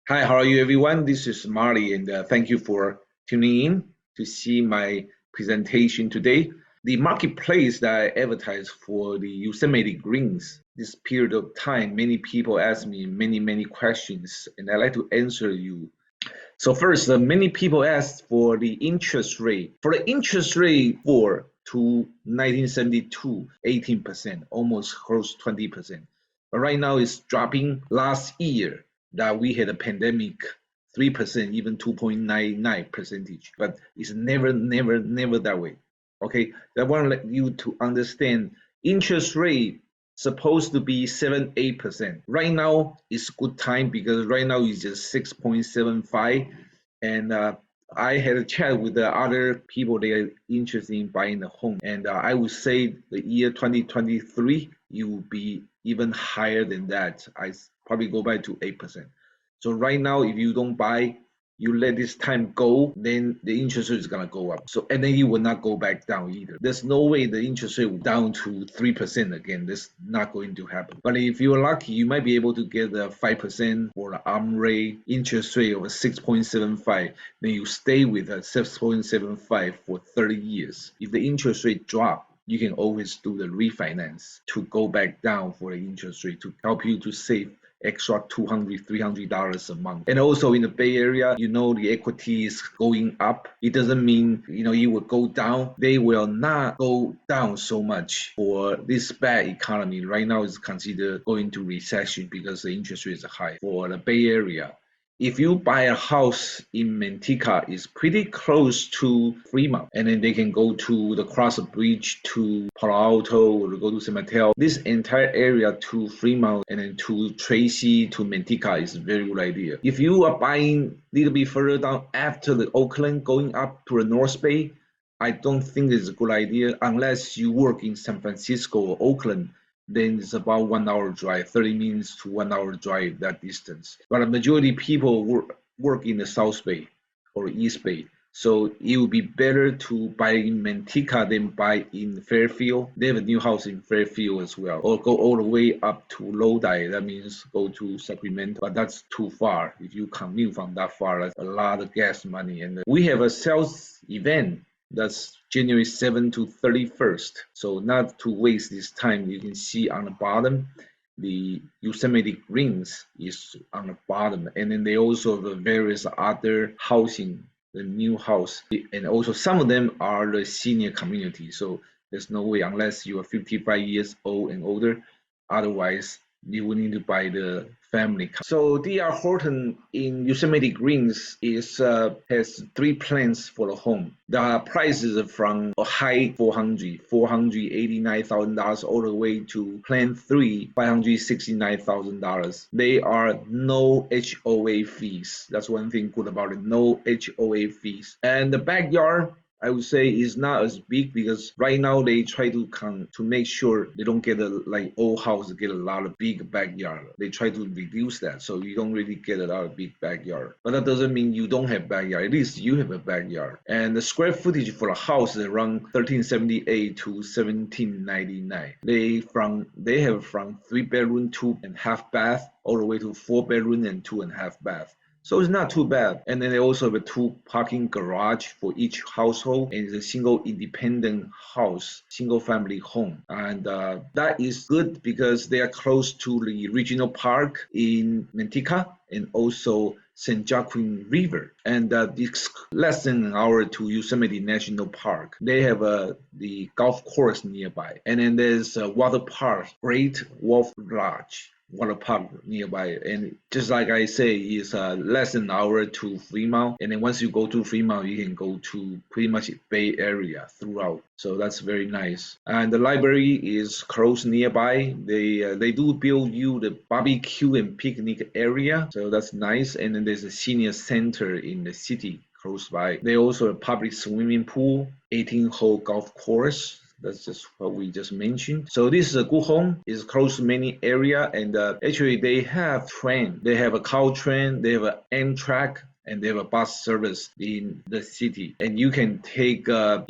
Hi, how are you, everyone? This is Marty, and thank you for tuning in to see my presentation today. The marketplace that I advertise for the Yosemite Greens, this period of time, many people ask me many questions, and I like to answer you. So first, many people ask for the interest rate. For the interest rate for to 1972, 18%, almost close 20%. But right now it's dropping. Last year that we had a pandemic, 3%, even 2.99 percentage. But it's never that way. Okay, I want to let you to understand interest rate supposed to be 7-8%. Right now it's good time because right now it's just 6.75, and I had a chat with the other people they are interested in buying a home, and I would say the year 2023 you will be even higher than that. I probably go back to 8%. So right now, if you don't buy, you let this time go, then the interest rate is gonna go up. So and then you will not go back down either. There's no way the interest rate will down to 3% again. That's not going to happen. But if you're lucky, you might be able to get a 5% or the ARM rate interest rate of a 6.75. Then you stay with a 6.75 for 30 years. If the interest rate drop, you can always do the refinance to go back down for the interest rate to help you to save extra $200-300 a month. And also in the Bay Area, the equity is going up. It doesn't mean it will go down. They will not go down so much for this bad economy. Right now is considered going to recession because the interest rates are high for the Bay Area. If you buy a house in Manteca, it's pretty close to Fremont, and then they can go to the cross bridge to Palo Alto or go to San Mateo. This entire area to Fremont and then to Tracy to Manteca is a very good idea. If you are buying a little bit further down after the Oakland, going up to the North Bay, I don't think it's a good idea unless you work in San Francisco or Oakland. Then it's about 1 hour drive, 30 minutes to 1 hour drive, that distance. But a majority of people work in the South Bay or East Bay. So it would be better to buy in Manteca than buy in Fairfield. They have a new house in Fairfield as well. Or go all the way up to Lodi. That means go to Sacramento. But that's too far. If you commute from that far, that's a lot of gas money. And we have a sales event that's January 7th to 31st. So not to waste this time, you can see on the bottom, the Yosemite Greens is on the bottom. And then they also have various other housing, the new house. And also some of them are the senior community. So there's no way unless you are 55 years old and older. Otherwise, you will need to buy the family. So DR Horton in Yosemite Greens has three plans for the home. The price is from a high $489,000 all the way to plan 3, $569,000. They are no HOA fees. That's one thing good about it. No HOA fees. And the backyard, I would say, is not as big because right now they try to make sure they don't get like old house get a lot of big backyard. They try to reduce that, so you don't really get a lot of big backyard. But that doesn't mean you don't have backyard. At least you have a backyard. And the square footage for a house is around 1378 to 1799. They have from 3 bedroom, 2.5 bath, all the way to 4 bedroom and 2.5 bath. So it's not too bad. And then they also have a 2 parking garage for each household, and it's a single independent house, single family home. And that is good because they are close to the regional park in Manteca and also St. Joaquin River. And it's less than an hour to Yosemite National Park. They have the golf course nearby. And then there's a water park, Great Wolf Lodge water park nearby, and just like I say, it's less than an hour to Fremont, and then once you go to Fremont, you can go to pretty much Bay Area throughout. So that's very nice. And the library is close nearby. They do build you the barbecue and picnic area, so that's nice. And then there's a senior center in the city close by. They also have a public swimming pool, 18-hole golf course. That's just what we just mentioned. So this is a good home. It's close to many area, and actually they have train. They have a cow train. They have an Amtrak and they have a bus service in the city, and you can take a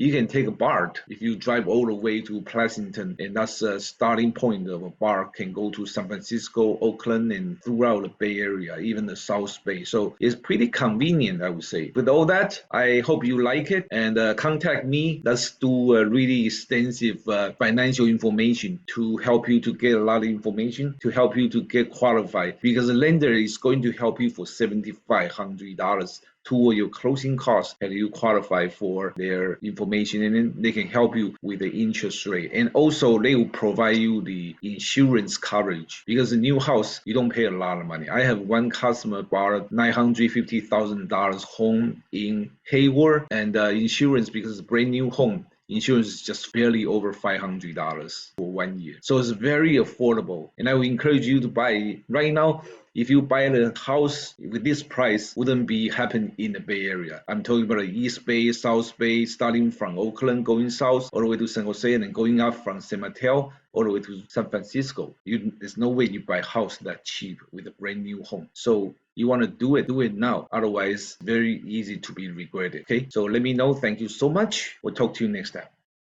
BART if you drive all the way to Pleasanton, and that's a starting point of a BART can go to San Francisco, Oakland, and throughout the Bay Area, even the South Bay. So it's pretty convenient, I would say. With all that, I hope you like it, and contact me. Let's do a really extensive financial information to help you to get a lot of information, to help you to get qualified, because the lender is going to help you for $7,500 toward your closing costs, and you qualify for their information, and then they can help you with the interest rate, and also they will provide you the insurance coverage, because a new house you don't pay a lot of money. I have one customer bought a $950,000 home in Hayward, and insurance, because it's a brand new home, insurance is just barely over $500 for 1 year. So it's very affordable. And I would encourage you to buy it. Right now, if you buy the house with this price, wouldn't be happen in the Bay Area. I'm talking about the East Bay, South Bay, starting from Oakland, going south, all the way to San Jose, and then going up from San Mateo, all the way to San Francisco. There's no way you buy a house that cheap with a brand new home. So you want to do it now. Otherwise, very easy to be regretted. Okay, so let me know. Thank you so much. We'll talk to you next time.